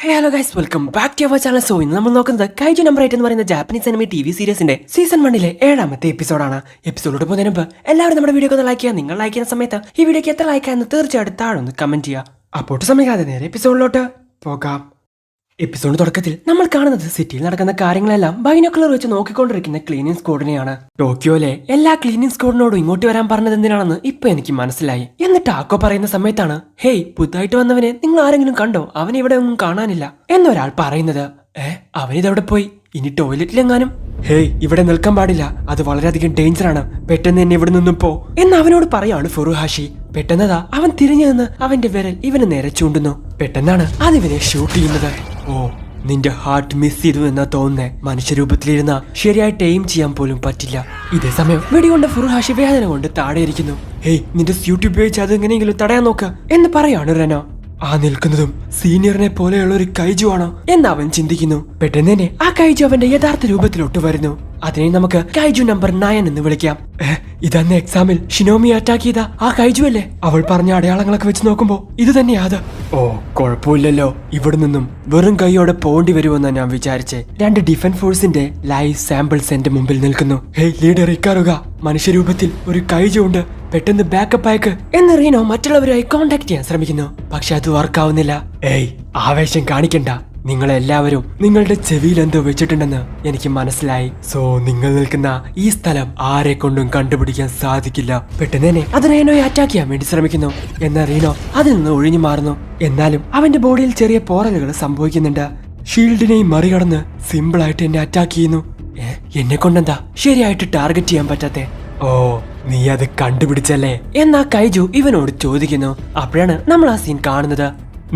Hello guys, welcome back to our channel. So ഇന്ന് നമ്മൾ നോക്കുന്നത് കൈജു നമ്പർ 8 എന്ന് പറയുന്ന ജാപ്പനീസ് അനിമി TV സീരീസിന്റെ സീസൺ 1 7ാമത്തെ എപ്പിസോഡാണ്. എപ്പിസോഡിലോട്ട് പോകുന്നതിന് മുമ്പ് എല്ലാവരും നമ്മുടെ വീഡിയോ ഒന്ന് ലൈക്ക് ചെയ്യുക. നിങ്ങൾ ലൈക്ക് ചെയ്യുന്ന സമയത്ത് ഈ വീഡിയോക്ക് എത്ര ലൈക്കായെന്ന് തീർച്ചയായിട്ടും താഴെ ഒന്ന് കമന്റ് ചെയ്യുക. അപ്പോൾ സമയമാകാതെ നേരെ എപ്പിസോഡിലോട്ട് പോകാം. എപ്പിസോഡ് തുടക്കത്തിൽ നമ്മൾ കാണുന്നത് സിറ്റിയിൽ നടക്കുന്ന കാര്യങ്ങളെല്ലാം ബൈനോക്കുലർ വെച്ച് നോക്കിക്കൊണ്ടിരിക്കുന്ന ക്ലീനിങ് സ്ക്വാഡിനെയാണ്. ടോക്കിയോയിലെ എല്ലാ ക്ലീനിങ് സ്ക്വാഡിനോടും ഇങ്ങോട്ട് വരാൻ പറഞ്ഞത് എന്തിനാണെന്ന് ഇപ്പൊ എനിക്ക് മനസ്സിലായി. എന്നിട്ട് ആക്കോ പറയുന്ന സമയത്താണ്, ഹേയ്, പുതുതായിട്ട് വന്നവനെ നിങ്ങൾ ആരെങ്കിലും കണ്ടോ? അവനെ ഇവിടെ ഒന്നും കാണാനില്ല എന്നൊരാൾ പറയുന്നത്. അവനിതെവിടെ പോയി? ഇനി ടോയ്ലറ്റിലെങ്ങാനും? ഹേയ്, ഇവിടെ നിൽക്കാൻ പാടില്ല, അത് വളരെയധികം ഡേഞ്ചറാണ്, പെട്ടെന്ന് എന്നെ ഇവിടെ നിന്നും പോ എന്ന് അവനോട് പറയാണ് ഫുറുഹാഷി. പെട്ടെന്നതാ അവൻ തിരിഞ്ഞു നിന്ന് അവന്റെ വിരൽ ഇവന് നേരെ ചൂണ്ടുന്നു. പെട്ടെന്നാണ് അതിവനെ ഷൂട്ട് ചെയ്യുന്നത്. ഓ, നിന്റെ ഹാർട്ട് മിസ് ചെയ്തു എന്നാ തോന്നുന്നേ. മനുഷ്യരൂപത്തിലിരുന്ന ശരിയായിട്ട് എയിം ചെയ്യാൻ പോലും പറ്റില്ല. ഇതേ സമയം വെടികൊണ്ട് ഫുറുഹാഷി വേദന കൊണ്ട് താഴെ ഇരിക്കുന്നു. ഹേയ്, നിന്റെ സ്യൂട്ട് ഉപയോഗിച്ച് അത് എങ്ങനെയെങ്കിലും തടയാൻ നോക്ക് എന്ന് പറയാണ് റെനോ. ആ നിൽക്കുന്നതും സീനിയറിനെ പോലെയുള്ള ഒരു കൈജു ആണോ എന്ന് അവൻ ചിന്തിക്കുന്നു. പെട്ടെന്ന് തന്നെ ആ കൈജു അവന്റെ യഥാർത്ഥ രൂപത്തിലോട്ട് വരുന്നു. അതിനെ നമുക്ക് കൈജു നമ്പർ 9 എന്ന് വിളിക്കാം. ഇതന്ന് എക്സാമിൽ ഷിനോമി അറ്റാക്ക് ചെയ്ത ആ കൈജു അല്ലേ? അവൾ പറഞ്ഞ അടയാളങ്ങളൊക്കെ വെച്ച് നോക്കുമ്പോ ഇത് തന്നെയാ അത്. ഓ, കുഴപ്പമില്ലല്ലോ, ഇവിടെ നിന്നും വെറും കൈയോടെ പോണ്ടി വരുമെന്നാ ഞാൻ വിചാരിച്ചേ. 2 ഡിഫൻസ് ഫോഴ്സിന്റെ ലൈവ് സാമ്പിൾസ് എന്റെ മുമ്പിൽ നിൽക്കുന്നു. ഹേയ് ലീഡർ ഇക്കാറുക, മനുഷ്യരൂപത്തിൽ ഒരു കൈജു ഉണ്ട്, പെട്ടെന്ന് ബാക്കപ്പ് അയക്ക് എന്ന് റീനോ മറ്റുള്ളവരുമായി കോണ്ടാക്ട് ചെയ്യാൻ ശ്രമിക്കുന്നു. പക്ഷെ അത് വർക്കാവുന്നില്ല. ആവേശം കാണിക്കണ്ട, നിങ്ങളെല്ലാവരും നിങ്ങളുടെ ചെവിയിൽ എന്തോ വെച്ചിട്ടുണ്ടെന്ന് എനിക്ക് മനസ്സിലായി. സോ നിങ്ങൾ നിൽക്കുന്ന ഈ സ്ഥലം ആരെ കൊണ്ടും കണ്ടുപിടിക്കാൻ സാധിക്കില്ല. പെട്ടെന്ന് തന്നെ അത് റീനോയെ അറ്റാക്ക് ചെയ്യാൻ വേണ്ടി ശ്രമിക്കുന്നു. എന്നാൽ റീനോ അതിൽ നിന്ന് ഒഴിഞ്ഞു മാറുന്നു. എന്നാലും അവന്റെ ബോഡിയിൽ ചെറിയ പോറലുകൾ സംഭവിക്കുന്നുണ്ട്. ഷീൽഡിനെയും മറികടന്ന് സിമ്പിൾ ആയിട്ട് എന്നെ അറ്റാക്ക് ചെയ്യുന്നു. എന്നെ കൊണ്ടെന്താ ശരിയായിട്ട് ടാർഗറ്റ് ചെയ്യാൻ പറ്റാത്തെ? ഓ, നീ അത് കണ്ടുപിടിച്ചല്ലേ എന്നാ കൈജു ഇവനോട് ചോദിക്കുന്നു. അപ്പോഴാണ് നമ്മൾ ആ സീൻ കാണുന്നത്.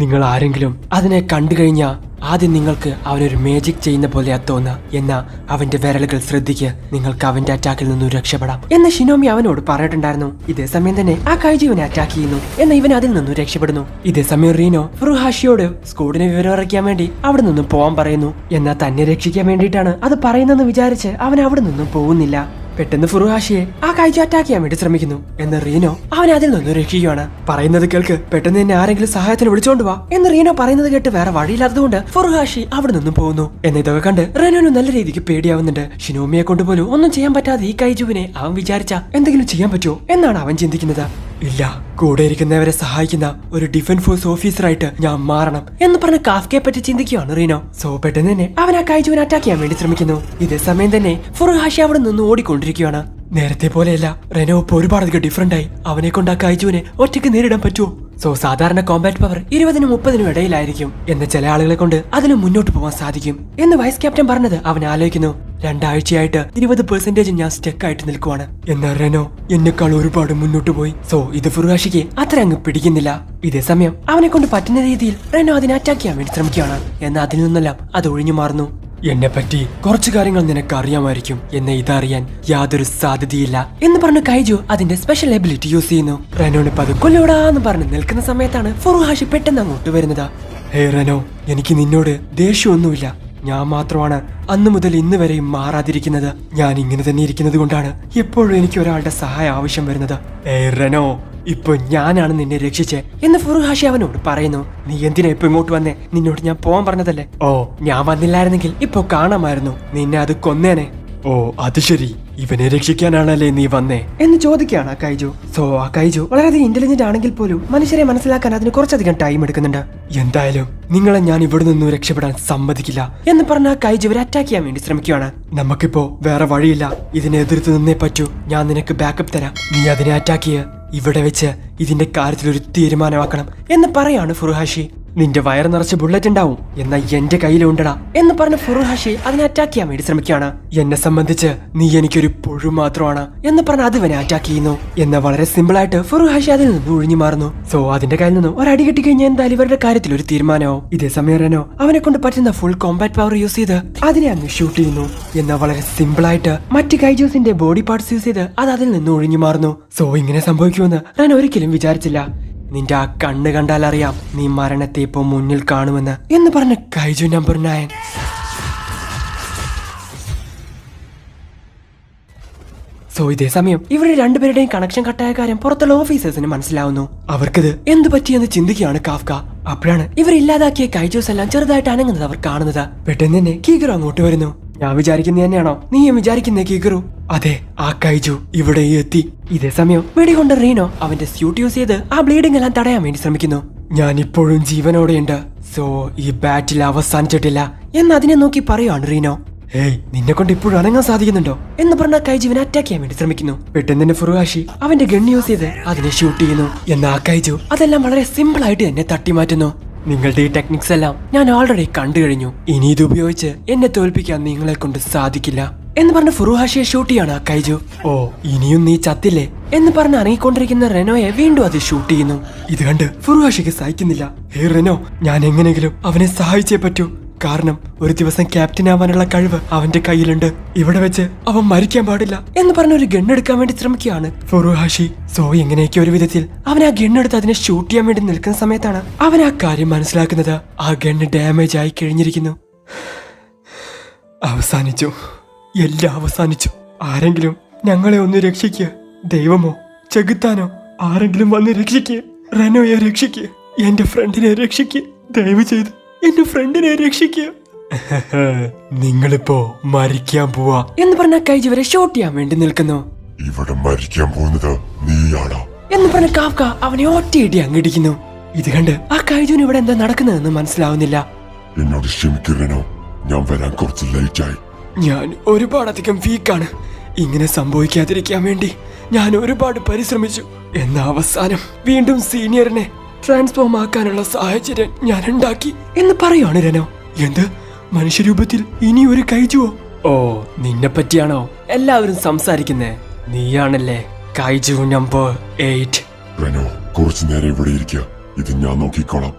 നിങ്ങൾ ആരെങ്കിലും അതിനെ കണ്ടു കഴിഞ്ഞാ ആദ്യം നിങ്ങൾക്ക് അവനൊരു മാജിക് ചെയ്യുന്ന പോലെയാ തോന്നുക. എന്നാ അവന്റെ വിരലുകൾ ശ്രദ്ധിക്കുക, നിങ്ങൾക്ക് അവന്റെ അറ്റാക്കിൽ നിന്നും രക്ഷപ്പെടാം എന്ന് ഷിനോമി അവനോട് പറഞ്ഞിട്ടുണ്ടായിരുന്നു. ഇതേ സമയം തന്നെ ആ കൈജുവിനെ അറ്റാക്ക് ചെയ്യുന്നു. എന്നാൽ ഇവൻ അതിൽ നിന്നും രക്ഷപ്പെടുന്നു. ഇതേ സമയം റീനോ ഫുറുഹാഷിയോട് സ്ക്വാഡിനെ വിവരം അറിയിക്കാൻ വേണ്ടി അവിടെ നിന്നും പോവാൻ പറയുന്നു. എന്നാൽ തന്നെ രക്ഷിക്കാൻ വേണ്ടിയിട്ടാണ് അത് പറയുന്നെന്ന് വിചാരിച്ച് അവൻ അവിടെ നിന്നും പോകുന്നില്ല. പെട്ടെന്ന് ഫുറുഹാഷിയെ ആ കൈജു അറ്റാക്ക് ചെയ്യാൻ വേണ്ടി ശ്രമിക്കുന്നു. എന്ന് റീനോ അവനെ അതിൽ നിന്നും രക്ഷിക്കുകയാണ്. പറയുന്നത് കേൾക്ക്, പെട്ടെന്ന് തന്നെ ആരെങ്കിലും സഹായത്തിന് വിളിച്ചോണ്ട് വാ എന്ന് റീനോ പറയുന്നത് കേട്ട് വേറെ വഴിയില്ലാത്തതുകൊണ്ട് ഫുറുഹാഷി അവിടെ നിന്നും പോകുന്നു. എന്ന് ഇതൊക്കെ കണ്ട് റെനോന് നല്ല രീതിക്ക് പേടിയാവുന്നുണ്ട്. ഷിനോമിയെ കൊണ്ടുപോലും ഒന്നും ചെയ്യാൻ പറ്റാതെ ഈ കൈജുവിനെ അവൻ വിചാരിച്ച എന്തെങ്കിലും ചെയ്യാൻ പറ്റുമോ എന്നാണ് അവൻ ചിന്തിക്കുന്നത്. ഇല്ല, കൂടെ ഇരിക്കുന്നവരെ സഹായിക്കുന്ന ഒരു ഡിഫൻസ് ഫോഴ്സ് ഓഫീസറായിട്ട് ഞാൻ മാറണം എന്ന് പറഞ്ഞ കാഫ്കയെ പറ്റി ചിന്തിക്കുകയാണ് റീനോ. സോ പെട്ടെന്ന് തന്നെ അവൻ ആ കൈജുവിനെ അറ്റാക്ക് ചെയ്യാൻ വേണ്ടി ശ്രമിക്കുന്നു. ഇതേ സമയം തന്നെ ഫുറുഹാഷി അവിടെ നിന്ന് ഓടിക്കൊണ്ടിരിക്കുകയാണ്. നേരത്തെ പോലെയല്ല, റെനോ ഇപ്പൊ ഒരുപാടധികം ഡിഫറെന്റ് ആയി. അവനെ കൊണ്ട് ആ കൈജുവിനെ ഒറ്റയ്ക്ക് നേരിടാൻ പറ്റുമോ? സോ സാധാരണ കോമ്പാറ്റ് പവർ 20-നും 30-നും ഇടയിലായിരിക്കും. എന്ന് ചില ആളുകളെ കൊണ്ട് അതിലും മുന്നോട്ട് പോകാൻ സാധിക്കും എന്ന് വൈസ് ക്യാപ്റ്റൻ പറഞ്ഞത് അവൻ ആലോചിക്കുന്നു. 2 ആഴ്ചയായിട്ട് 20% ഞാൻ സ്റ്റക്ക് ആയിട്ട് നിൽക്കുവാണ്. എന്നാൽ റെനോ എന്നെക്കാൾ ഒരുപാട് മുന്നോട്ട് പോയി. സോ ഇത് ഫുറുഹാഷിക്ക് അത്ര അങ്ങ് പിടിക്കുന്നില്ല. ഇതേ സമയം അവനെ കൊണ്ട് പറ്റുന്ന രീതിയിൽ റെനോ അതിനെ അറ്റാക്ക് ചെയ്യാൻ വേണ്ടി ശ്രമിക്കുകയാണ്. എന്നാൽ അതിൽ നിന്നെല്ലാം അത് ഒഴിഞ്ഞു മാറുന്നു. എന്നെ പറ്റി കുറച്ചു കാര്യങ്ങൾ നിനക്ക് അറിയാമായിരിക്കും, എന്നെ ഇതറിയാൻ യാതൊരു സാധ്യതയില്ല എന്ന് പറഞ്ഞ കൈജു അതിന്റെ സ്പെഷ്യൽ എബിലിറ്റി യൂസ് ചെയ്യുന്നു. റെനോനെ കൊല്ലോടാന്ന് പറഞ്ഞ് നിൽക്കുന്ന സമയത്താണ് ഫുറുഹാഷി പെട്ടെന്ന് അങ്ങോട്ട് വരുന്നത്. ഹേ റെനോ, എനിക്ക് നിന്നോട് ദേഷ്യമൊന്നുമില്ല. ഞാൻ മാത്രമാണ് അന്നു മുതൽ ഇന്ന് വരെയും മാറാതിരിക്കുന്നത്. ഞാൻ ഇങ്ങനെ തന്നെ ഇരിക്കുന്നത് കൊണ്ടാണ് എപ്പോഴും എനിക്ക് ഒരാളുടെ സഹായം ആവശ്യം വരുന്നത്. റെനോ, ഇപ്പൊ ഞാനാണ് നിന്നെ രക്ഷിച്ചേ എന്ന് ഫുറുഹാഷി അവനോട് പറയുന്നു. നീ എന്തിനാ ഇപ്പൊ ഇങ്ങോട്ട് വന്നേ? നിന്നോട് ഞാൻ പോവാൻ പറഞ്ഞതല്ലേ? ഓ, ഞാൻ വന്നില്ലായിരുന്നെങ്കിൽ ഇപ്പൊ കാണാമായിരുന്നു, നിന്നെ അത് കൊന്നേനെ. ഓ, അത് ശരി, ഇവനെ രക്ഷിക്കാനാണല്ലേ നീ വന്നേ എന്ന് ചോദിക്കുകയാണ് ആ കൈജു. സോ ആ കൈജു വളരെയധികം ഇന്റലിജന്റ് ആണെങ്കിൽ പോലും മനുഷ്യരെ മനസ്സിലാക്കാൻ അതിന് കുറച്ചധികം ടൈം എടുക്കുന്നുണ്ട്. എന്തായാലും നിങ്ങളെ ഞാൻ ഇവിടെ നിന്നും രക്ഷപ്പെടാൻ സമ്മതിക്കില്ല എന്ന് പറഞ്ഞ ആ കൈജു ഇവരെ അറ്റാക്ക് ചെയ്യാൻ വേണ്ടി ശ്രമിക്കുകയാണ്. നമുക്കിപ്പോ വേറെ വഴിയില്ല, ഇതിനെ എതിർത്ത് നിന്നേ പറ്റൂ. ഞാൻ നിനക്ക് ബാക്കപ്പ് തരാം, നീ അതിനെ അറ്റാക്ക് ചെയ്യ. ഇവിടെ വെച്ച് ഇതിന്റെ കാര്യത്തിൽ ഒരു തീരുമാനമാക്കണം എന്ന് പറയാണ് ഫുറുഹാഷി. നിന്റെ വയറ് നിറച്ച് ബുള്ളറ്റ് ഉണ്ടാവും, എന്നാൽ എന്റെ കയ്യിലുണ്ടടാ എന്ന് പറഞ്ഞ ഫുറുഹാഷി അതിനെ അറ്റാക്ക് ചെയ്യാൻ വേണ്ടി ശ്രമിക്കുകയാണ്. എന്നെ സംബന്ധിച്ച് നീ എനിക്കൊരു പുഴു മാത്രമാണ് എന്ന് പറഞ്ഞ അത് ഇവനെ അറ്റാക്ക് ചെയ്യുന്നു. എന്നാൽ വളരെ സിമ്പിൾ ആയിട്ട് ഫുറുഹാഷി അതിൽ നിന്ന് ഒഴിഞ്ഞു മാറുന്നു. സോ അതിന്റെ കയ്യിൽ നിന്ന് ഒരടി കിട്ടി കഴിഞ്ഞാൽ എന്തായാലും ഇവരുടെ കാര്യത്തിൽ ഒരു തീരുമാനമാവും. ഇതേ സമയം റെനോ അവനെ കൊണ്ട് പറ്റുന്ന ഫുൾ കോമ്പാറ്റ് പവർ യൂസ് ചെയ്ത് അതിനെ അങ്ങ് ഷൂട്ട് ചെയ്യുന്നു. എന്നാൽ വളരെ സിമ്പിൾ ആയിട്ട് മറ്റ് കൈജൂസിന്റെ ബോഡി പാർട്സ് യൂസ് ചെയ്ത് അത് അതിൽ നിന്ന് ഒഴിഞ്ഞു മാറുന്നു. സോ ഇങ്ങനെ സംഭവിക്കുമെന്ന് റെനോ ഒരിക്കലും വിചാരിച്ചില്ല. നിന്റെ ആ കണ്ണ് കണ്ടാൽ അറിയാം നീ മരണത്തെ ഇപ്പോ മുന്നിൽ കാണുമെന്ന് എന്ന് പറഞ്ഞ കൈജു നമ്പർ 9. സോ ഇതേ സമയം ഇവരുടെ രണ്ടുപേരുടെയും കണക്ഷൻ കട്ടായ കാര്യം പുറത്തുള്ള ഓഫീസേഴ്സിന് മനസ്സിലാവുന്നു. അവർക്കിത് എന്ത് പറ്റിയെന്ന് ചിന്തിക്കുകയാണ് കാഫ്ക. അപ്പോഴാണ് ഇവർ ഇല്ലാതാക്കിയ കൈജൂസ് എല്ലാം ചെറുതായിട്ട് അനങ്ങുന്നത് അവർ കാണുന്നത്. പെട്ടെന്ന് തന്നെ കീഗറു അങ്ങോട്ട് വരുന്നു. ഞാൻ വിചാരിക്കുന്ന തന്നെയാണോ നീയും വിചാരിക്കുന്നേ കീഗറു? അതെ, ആ കൈജു ഇവിടെ എത്തി. ഇതേ സമയം വെടികൊണ്ട് റീനോ അവന്റെ സ്യൂട്ട് യൂസ് ചെയ്ത് ആ ബ്ലീഡിംഗ് എല്ലാം തടയാൻ വേണ്ടി ശ്രമിക്കുന്നു. ഞാൻ ഇപ്പോഴും ജീവനോടെയുണ്ട്, സോ ഈ ബാറ്റിൽ അവസാനിച്ചിട്ടില്ല എന്ന് അതിനെ നോക്കി പറയുവാണ് റീനോ. ഏയ്, നിന്നെ കൊണ്ട് ഇപ്പോഴും അനങ്ങാൻ സാധിക്കുന്നുണ്ടോ എന്ന് പറഞ്ഞ കൈജുവിനെ അറ്റാക്ക് ചെയ്യാൻ വേണ്ടി ശ്രമിക്കുന്നു. പെട്ടെന്ന് തന്നെ ഫുറുഹാഷി അവന്റെ ഗൺ യൂസ് ചെയ്ത് അതിനെ ഷൂട്ട് ചെയ്യുന്നു. എന്നാൽ ആ കൈജു അതെല്ലാം വളരെ സിമ്പിൾ ആയിട്ട് എന്നെ തട്ടിമാറ്റുന്നു. നിങ്ങളുടെ ഈ ടെക്നിക്സ് എല്ലാം ഞാൻ ഓൾറെഡി കണ്ടു കഴിഞ്ഞു. ഇനി ഇത് ഉപയോഗിച്ച് എന്നെ തോൽപ്പിക്കാൻ നിങ്ങളെ കൊണ്ട് സാധിക്കില്ല എന്ന് പറഞ്ഞ് ഫുറുഹാഷിയെ ഷൂട്ട് ചെയ്യാണ് ആ കൈജു. ഓ, ഇനിയും നീ ചത്തില്ലേ എന്ന് പറഞ്ഞ് അനങ്ങിക്കൊണ്ടിരിക്കുന്ന റെനോയെ വീണ്ടും അത് ഷൂട്ട് ചെയ്യുന്നു. ഇത് കണ്ട് ഫുറുഹാഷിക്ക് സഹിക്കുന്നില്ല. ഹേ റെനോ, ഞാൻ എങ്ങനെങ്കിലും അവനെ സഹായിച്ചേ പറ്റൂ. കാരണം ഒരു ദിവസം ക്യാപ്റ്റൻ ആവാനുള്ള കഴിവ് അവന്റെ കയ്യിലുണ്ട്. ഇവിടെ വെച്ച് അവൻ മരിക്കാൻ പാടില്ല എന്ന് പറഞ്ഞ ഒരു ഗണ്ണെടുക്കാൻ വേണ്ടി ശ്രമിക്കുകയാണ് ഫുറുഹാഷി. സോ എങ്ങനെയൊക്കെ ഒരു വിധത്തിൽ അവൻ ആ ഗണ്ണെടുത്ത് അതിനെ ഷൂട്ട് ചെയ്യാൻ വേണ്ടി നിൽക്കുന്ന സമയത്താണ് അവൻ ആ കാര്യം മനസ്സിലാക്കുന്നത്. ആ ഗണ്ണ് ഡാമേജ് ആയി കഴിഞ്ഞിരിക്കുന്നു. അവസാനിച്ചു, എല്ലാം അവസാനിച്ചു. ആരെങ്കിലും ഞങ്ങളെ ഒന്ന് രക്ഷിക്കുക. ദൈവമോ ചെകുത്താനോ ആരെങ്കിലും വന്ന് രക്ഷിക്കുക. റെനോയെ രക്ഷിക്കുക. എന്റെ ഫ്രണ്ടിനെ രക്ഷിക്കുക. ദയവ് ചെയ്ത് എന്റെ ഫ്രണ്ടിനെ രക്ഷിക്കുക. നിങ്ങളിപ്പോ മരിക്കാൻ പോവാ എന്ന് പറഞ്ഞ കൈജു വരെ ഷോട്ട് ചെയ്യാൻ വേണ്ടി നിൽക്കുന്നു. ഇവിടെ മരിക്കാൻ പോകുന്നത് നീയാണോ എന്ന് പറഞ്ഞ കാഫ്ക അവനെ ഒറ്റയിടി അങ്ങിടിക്കുന്നു. ഇത് കണ്ട് ആ കൈജുവിന് ഇവിടെ എന്താ നടക്കുന്നതെന്ന് മനസ്സിലാവുന്നില്ല. എന്നോട് ക്ഷമിക്കണോ, ഞാൻ വരാൻ കുറച്ച് ലേറ്റായി. ഞാൻ ഒരുപാടധികം വീക്കാണ്. ഇങ്ങനെ സംഭവിക്കാതിരിക്കാൻ വേണ്ടി ഞാൻ ഒരുപാട് പരിശ്രമിച്ചു. എന്ന അവസാനം വീണ്ടും സീനിയറിനെ ട്രാൻസ്ഫോം ആക്കാനുള്ള സാഹചര്യം ഞാൻ ഉണ്ടാക്കി എന്ന് പറയുവാണ് റെനോ. എന്ത്, മനുഷ്യരൂപത്തിൽ ഇനി ഒരു കൈജുവോ? ഓ, നിന്നെ പറ്റിയാണോ എല്ലാവരും സംസാരിക്കുന്നേ? നീയാണല്ലേ കൈജു നമ്പർ 8. റെനോ, കുറച്ചു നേരം ഇവിടെ ഇരിക്കുക. ഇത് ഞാൻ നോക്കിക്കോളാം.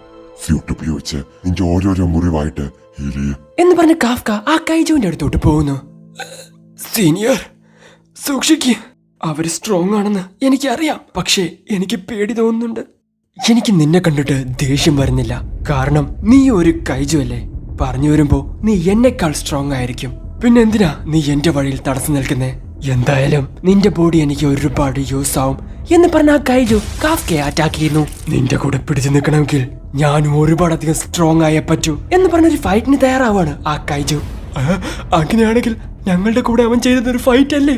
സ്യൂട്ട് ഉപയോഗിച്ച് നിന്റെ ഓരോരോ മുറിവായിട്ട് ഹീൽ ചെയ്യും എന്ന് പറഞ്ഞ കാഫ്ക ആ കൈജുവിന്റെ അടുത്തോട്ട് പോകുന്നു. സീനിയർ, സൂക്ഷിക്ക്. അവര് സ്ട്രോങ് ആണെന്ന് എനിക്കറിയാം, പക്ഷേ എനിക്ക് പേടി തോന്നുന്നുണ്ട്. എനിക്ക് നിന്നെ കണ്ടിട്ട് ദേഷ്യം വരുന്നില്ല, കാരണം നീ ഒരു കൈജു അല്ലേ. പറഞ്ഞു വരുമ്പോ നീ എന്നെക്കാൾ സ്ട്രോങ് ആയിരിക്കും. പിന്നെ എന്തിനാ നീ എന്റെ വഴിയിൽ തടസ്സം നിൽക്കുന്നേ? എന്തായാലും നിന്റെ ബോഡി എനിക്ക് ഒരുപാട് യൂസ് ആവും എന്ന് പറഞ്ഞ ആ കൈജു കാഫ്കയെ അറ്റാക്ക് ചെയ്യുന്നു. നിന്റെ കൂടെ പിടിച്ചു നിൽക്കണമെങ്കിൽ ഞാനും ഒരുപാട് അധികം സ്ട്രോങ് ആയേ പറ്റൂ എന്ന് പറഞ്ഞൊരു ഫൈറ്റിന് തയ്യാറാവാണ് ആ കൈജു. അങ്ങനെയാണെങ്കിൽ ഞങ്ങളുടെ കൂടെ അവൻ ചെയ്തൊരു ഫൈറ്റ് അല്ലേ?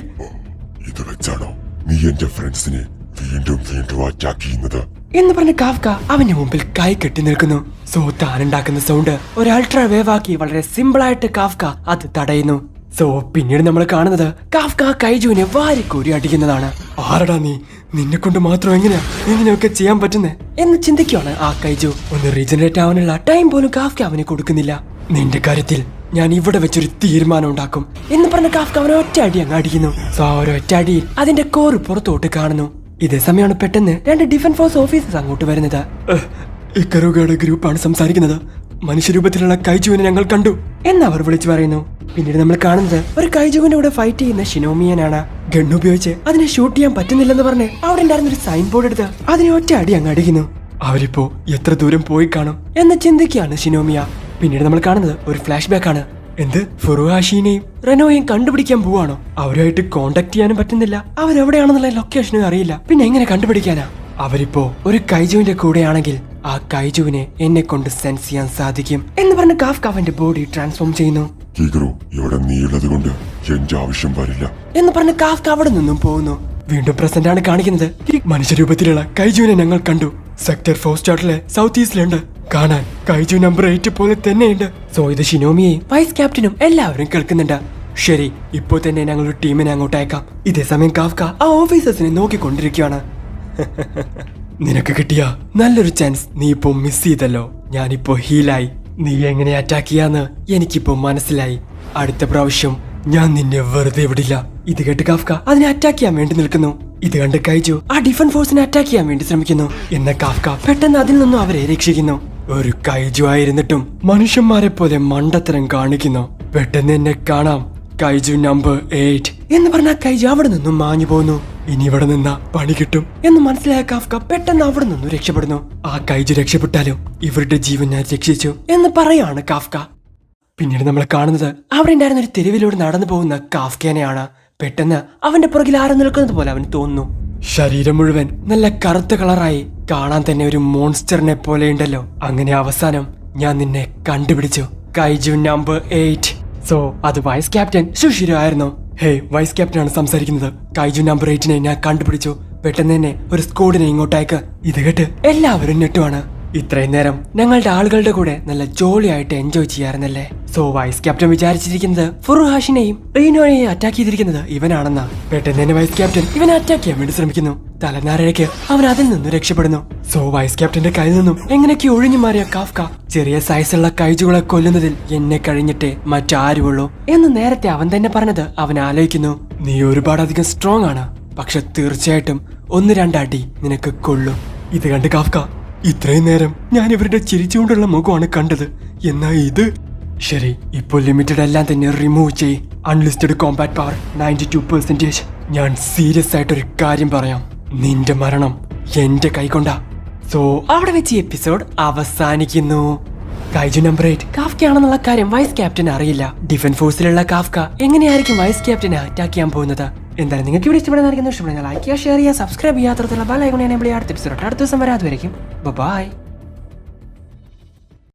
ഇത് വെച്ചാണോ നീ എന്റെ ഫ്രണ്ട്സിനെ വീണ്ടും വീണ്ടും അറ്റാക്ക് ചെയ്യുന്നത് എന്ന് പറഞ്ഞ കാഫ്ക അവന്റെ മുമ്പിൽ കൈ കെട്ടി നിൽക്കുന്നു. സോ താനുണ്ടാക്കുന്ന സൗണ്ട് ഒരു അൾട്രാ വേവ് ആക്കി വളരെ സിമ്പിൾ ആയിട്ട് കാഫ്ക അത് തടയുന്നു. സോ പിന്നീട് നമ്മൾ കാണുന്നത് കാഫ്ക കൈജുവിനെ വാരിക്കോരി അടിക്കുന്നതാണ്. ആരടാ നീ? നിന്നെ കൊണ്ട് മാത്രം എങ്ങനെയൊക്കെ ചെയ്യാൻ പറ്റുന്നേ എന്ന് ചിന്തിക്കുകയാണ് ആ കൈജു. ഒന്ന് റീജനറേറ്റ് ആവാനുള്ള ടൈം പോലും കാഫ്ക അവന് കൊടുക്കുന്നില്ല. നിന്റെ കാര്യത്തിൽ ഞാൻ ഇവിടെ വെച്ചൊരു തീരുമാനം ഉണ്ടാക്കും എന്ന് പറഞ്ഞ കാഫ്ക അവനെ ഒറ്റ അടി അങ്ങ് അടിക്കുന്നു. സോ ആ ഒരു ഒറ്റ അടിയിൽ അതിന്റെ കോറ് പുറത്തോട്ട് കാണുന്നു. ഇതേ സമയമാണ് പെട്ടെന്ന് 2 ഡിഫൻസ് ഫോഴ്സ് ഓഫീസേഴ്സ് അങ്ങോട്ട് വരുന്നത്. ഇക്കറുകയുടെ ഗ്രൂപ്പാണ് സംസാരിക്കുന്നത്. മനുഷ്യരൂപത്തിലുള്ള കൈജുവിനെ ഞങ്ങൾ കണ്ടു എന്ന് അവർ വിളിച്ചു പറയുന്നു. പിന്നീട് നമ്മൾ കാണുന്നത് ഒരു കൈജുവിന്റെ കൂടെ ഫൈറ്റ് ചെയ്യുന്ന ഷിനോമിയനാണ്. ഗൺ ഉപയോഗിച്ച് അതിനെ ഷൂട്ട് ചെയ്യാൻ പറ്റുന്നില്ലെന്ന് പറഞ്ഞ് അവിടെ ഉണ്ടായിരുന്ന ഒരു സൈൻ ബോർഡ് എടുത്ത് അതിനെ ഒറ്റ അടി അങ്ങ് അടിക്കുന്നു. അവരിപ്പോ എത്ര ദൂരം പോയി കാണും എന്ന് ചിന്തിക്കുകയാണ് ഷിനോമിയ. പിന്നീട് നമ്മൾ കാണുന്നത് ഒരു ഫ്ലാഷ് ബാക്ക് ആണ്. എന്ത്, ഫുറുഹാഷിനെയും റെനോയെയും കണ്ടുപിടിക്കാൻ പോവാണോ? അവരുമായിട്ട് കോണ്ടാക്ട് ചെയ്യാനും പറ്റുന്നില്ല. അവരെവിടെയാണെന്നുള്ള ലൊക്കേഷനും അറിയില്ല. പിന്നെ എങ്ങനെ കണ്ടുപിടിക്കാനാ? അവരിപ്പോ ഒരു കൈജുവിന്റെ കൂടെയാണെങ്കിൽ ആ കൈജുവിനെ എന്നെ കൊണ്ട് സെൻസ് ചെയ്യാൻ സാധിക്കും എന്ന് പറഞ്ഞ് കാഫ്ക അവന്റെ ബോഡി ട്രാൻസ്ഫോം ചെയ്യുന്നു. ഇവിടെ നീയുള്ളത് കൊണ്ട് എന്റെ ആവശ്യം വരില്ല എന്ന് പറഞ്ഞ് കാഫ്ക അവിടെ നിന്നും പോകുന്നു. വീണ്ടും പ്രസന്റ് ആണ് കാണിക്കുന്നത്. മനുഷ്യരൂപത്തിലുള്ള കൈജുവിനെ ഞങ്ങൾ കണ്ടു. സെക്ടർ 4 സ്റ്റാർട്ടിലെ സൗത്ത് ഈസ്റ്റിലുണ്ട്. കാണാൻ കൈജു നമ്പർ 8 പോലെ തന്നെയുണ്ട്. സോ ഇത് ഷിനോമിയെയും വൈസ് ക്യാപ്റ്റനും എല്ലാവരും കേൾക്കുന്നുണ്ട്. ശരി, ഇപ്പോൾ തന്നെ ഞങ്ങൾ ഒരു ടീമിനെ അങ്ങോട്ട് അയക്കാം. ഇതേ സമയം കാഫ്ക ആ ഓഫീസേഴ്സിനെ നോക്കിക്കൊണ്ടിരിക്കുകയാണ്. നിനക്ക് കിട്ടിയ നല്ലൊരു ചാൻസ് നീ ഇപ്പോ മിസ് ചെയ്തല്ലോ. ഞാനിപ്പോ ഹീലായി. നീ എങ്ങനെ അറ്റാക്ക് ചെയ്യാന്ന് എനിക്കിപ്പോ മനസ്സിലായി. അടുത്ത പ്രാവശ്യം ഞാൻ നിന്നെ വെറുതെ വിടില്ല. ഇത് കേട്ട് കാഫ്ക അതിനെ അറ്റാക്ക് ചെയ്യാൻ വേണ്ടി നിൽക്കുന്നു. ഇത് കണ്ട് കൈജു ആ ഡിഫൻസ് ഫോഴ്സിനെ അറ്റാക്ക് ചെയ്യാൻ വേണ്ടി ശ്രമിക്കുന്നു. എന്ന കാഫ്ക പെട്ടെന്ന് അതിൽ നിന്നും അവരെ രക്ഷിക്കുന്നു. ഒരു കൈജു ആയിരുന്നിട്ടും മനുഷ്യന്മാരെ പോലെ മണ്ടത്തരം കാണിക്കുന്നു. പെട്ടെന്ന് എന്നെ കാണാം, കൈജു നമ്പർ 8 എന്ന് പറഞ്ഞ കൈജു അവിടെ നിന്നും മാഞ്ഞു പോകുന്നു. ഇനി ഇവിടെ നിന്ന പണി കിട്ടും എന്ന് മനസ്സിലായ കാഫ്ക പെട്ടെന്ന് അവിടെ നിന്നും രക്ഷപ്പെടുന്നു. ആ കൈജു രക്ഷപ്പെട്ടാലും ഇവരുടെ ജീവൻ ഞാൻ രക്ഷിച്ചു എന്ന് പറയാണ് കാഫ്ക. പിന്നീട് നമ്മൾ കാണുന്നത് അവിടെ ഉണ്ടായിരുന്ന ഒരു തെരുവിലൂടെ നടന്നു പോകുന്ന കാഫ്കേനെയാണ്. പെട്ടെന്ന് അവന്റെ പുറകിൽ ആരും നിൽക്കുന്നത് പോലെ അവന് തോന്നുന്നു. ശരീരം മുഴുവൻ നല്ല കറുത്ത കളറായി, കാണാൻ തന്നെ ഒരു മോൺസ്റ്ററിനെ പോലെയുണ്ടല്ലോ. അങ്ങനെ അവസാനം ഞാൻ നിന്നെ കണ്ടുപിടിച്ചു, കൈജു നമ്പർ 8. സോ അത് വൈസ് ക്യാപ്റ്റൻ സുഷിരോ ആയിരുന്നു. ഹേയ്, വൈസ് ക്യാപ്റ്റൻ ആണ് സംസാരിക്കുന്നത്. കൈജു നമ്പർ 8നെ ഞാൻ കണ്ടുപിടിച്ചു. പെട്ടെന്ന് തന്നെ ഒരു സ്ക്വാഡിനെ ഇങ്ങോട്ടേക്ക്. ഇത് കേട്ട് എല്ലാവരും ഞെട്ടുവാണ്. ഇത്രയും നേരം ഞങ്ങളുടെ ആളുകളുടെ കൂടെ നല്ല ജോളിയായിട്ട് എൻജോയ് ചെയ്യാറുന്നല്ലേ. സോ വൈസ് ക്യാപ്റ്റൻ വിചാരിച്ചിരിക്കുന്നത് ഫുറുഹാഷിനെയും റീനോയെയും അറ്റാക്ക് ചെയ്തിരിക്കുന്നത് ഇവനാണെന്നാ. പെട്ടെന്ന് തന്നെ വൈസ് ക്യാപ്റ്റൻ ഇവനെ അറ്റാക്ക് ചെയ്യാൻ വേണ്ടി ശ്രമിക്കുന്നു. തലനാരഴയ്ക്ക് അവൻ അതിൽ നിന്നും രക്ഷപ്പെടുന്നു. സോ വൈസ് ക്യാപ്റ്റന്റെ കയ്യിൽ നിന്നും എങ്ങനെയൊക്കെ ഒഴിഞ്ഞു മാറിയ കാഫ്ക ചെറിയ സൈസുള്ള കൈജുകളെ കൊല്ലുന്നതിൽ എന്നെ കഴിഞ്ഞിട്ടേ മറ്റാരുള്ളൂ എന്ന് നേരത്തെ അവൻ തന്നെ പറഞ്ഞത് അവൻ ആലോചിക്കുന്നു. നീ ഒരുപാടധികം സ്ട്രോങ് ആണ്, പക്ഷെ തീർച്ചയായിട്ടും 1-2 അടി നിനക്ക് കൊള്ളും. ഇത് കണ്ട് കാഫ്ക, ഇത്രയും നേരം ഞാൻ ഇവരുടെ ചിരിച്ചുകൊണ്ടുള്ള മുഖമാണ് കണ്ടത്, എന്നാ ഇത് ശരി. ഇപ്പോൾ ലിമിറ്റഡ് എല്ലാം തന്നെ റിമൂവ് ചെയ്. Unlisted Kombat power 92%. ഞാൻ സീരിയസ് ആയിട്ടൊരു കാര്യം പറയാം, നിന്റെ മരണം എന്റെ കൈകൊണ്ടാ. സോ അവിടെ വെച്ച് എപ്പിസോഡ് അവസാനിക്കുന്നു. കൈജു നമ്പർ 8 കാഫ്കയാണെന്നുള്ള കാര്യം വൈസ് ക്യാപ്റ്റൻ അറിയില്ല. ഡിഫൻസ് ഫോഴ്സിലുള്ള കാഫ്ക എങ്ങനെയായിരിക്കും വൈസ് ക്യാപ്റ്റനെ അറ്റാക്ക് ചെയ്യാൻ പോകുന്നത്? എന്തായാലും നിങ്ങൾക്ക് ഇവിടെ ഇഷ്ടപ്പെടുന്ന ലൈക്ക് ചെയ്യുക, ഷെയർ ചെയ്യുക, സബ്സ്ക്രൈബ് ചെയ്യാത്ത ബെൽ ഐക്കൺ എനേബിൾ ചെയ്യുക. അടുത്ത എപ്പിസോഡ് അടുത്ത ദിവസം വരാതെ വരയ്ക്കും. ബൈ.